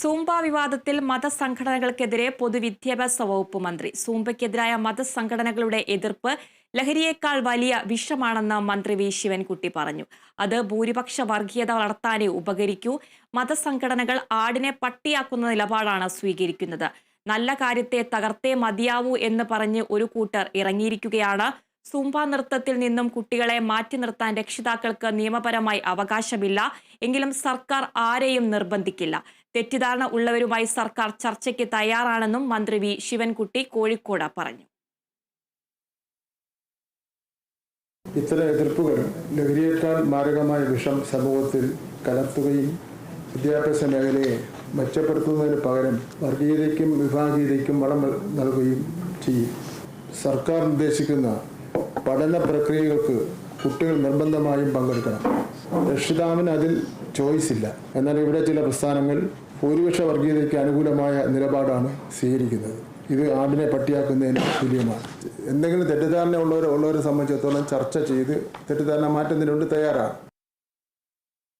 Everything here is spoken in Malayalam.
സൂംബ വിവാദത്തിൽ മതസംഘടനകൾക്കെതിരെ പൊതുവിദ്യാഭ്യാസ വകുപ്പ് മന്ത്രി. സൂംബയ്ക്കെതിരായ മതസംഘടനകളുടെ എതിർപ്പ് ലഹരിയേക്കാൾ വലിയ വിഷമാണെന്ന് മന്ത്രി വി ശിവൻകുട്ടി പറഞ്ഞു. അത് ഭൂരിപക്ഷ വർഗീയത വളർത്താനേ ഉപകരിക്കൂ. മതസംഘടനകൾ ആടിനെ പട്ടിയാക്കുന്ന നിലപാടാണ് സ്വീകരിക്കുന്നത്. നല്ല കാര്യത്തെ തകർത്തേ മതിയാവൂ എന്ന് പറഞ്ഞ് ഒരു കൂട്ടർ ഇറങ്ങിയിരിക്കുകയാണ്. സൂംബ നൃത്തത്തിൽ നിന്നും കുട്ടികളെ മാറ്റി നിർത്താൻ രക്ഷിതാക്കൾക്ക് നിയമപരമായി അവകാശമില്ല. എങ്കിലും സർക്കാർ ആരെയും നിർബന്ധിക്കില്ല. തെറ്റിദ്ധാരണ ഉള്ളവരുമായി സർക്കാർ ചർച്ചയ്ക്ക് തയ്യാറാണെന്നും മന്ത്രി വി ശിവൻകുട്ടി കോഴിക്കോട് പറഞ്ഞു. ഇത്തരം എതിർപ്പുകൾ ലഹരിയേക്കാൾ മാരകമായ വിഷം സമൂഹത്തിൽ കലർത്തുകയും വിദ്യാഭ്യാസ മേഖലയെ മെച്ചപ്പെടുത്തുന്നതിന് പകരം വർഗീയതയ്ക്കും വിഭാഗീയതയ്ക്കും വളം നൽകുകയും ചെയ്യും. സർക്കാർ നിർദ്ദേശിക്കുന്ന പഠന പ്രക്രിയകൾക്ക് കുട്ടികൾ നിർബന്ധമായും പങ്കെടുക്കണം. രക്ഷിതാവിന് അതിൽ ചോയ്സ് ഇല്ല. എന്നാൽ ഇവിടെ ചില പ്രസ്ഥാനങ്ങൾ ഭൂരിപക്ഷ വർഗീയതയ്ക്ക് അനുകൂലമായ നിലപാടാണ് സ്വീകരിക്കുന്നത്. ഇത് ആടിനെ പട്ടിയാക്കുന്നതിന് തുല്യമാണ്. എന്തെങ്കിലും തെറ്റിദ്ധാരണ ഉള്ളവരെ സംബന്ധിച്ചിടത്തോളം ചർച്ച ചെയ്ത് തെറ്റിദ്ധാരണ മാറ്റുന്നതിന് വേണ്ടി തയ്യാറാണ്.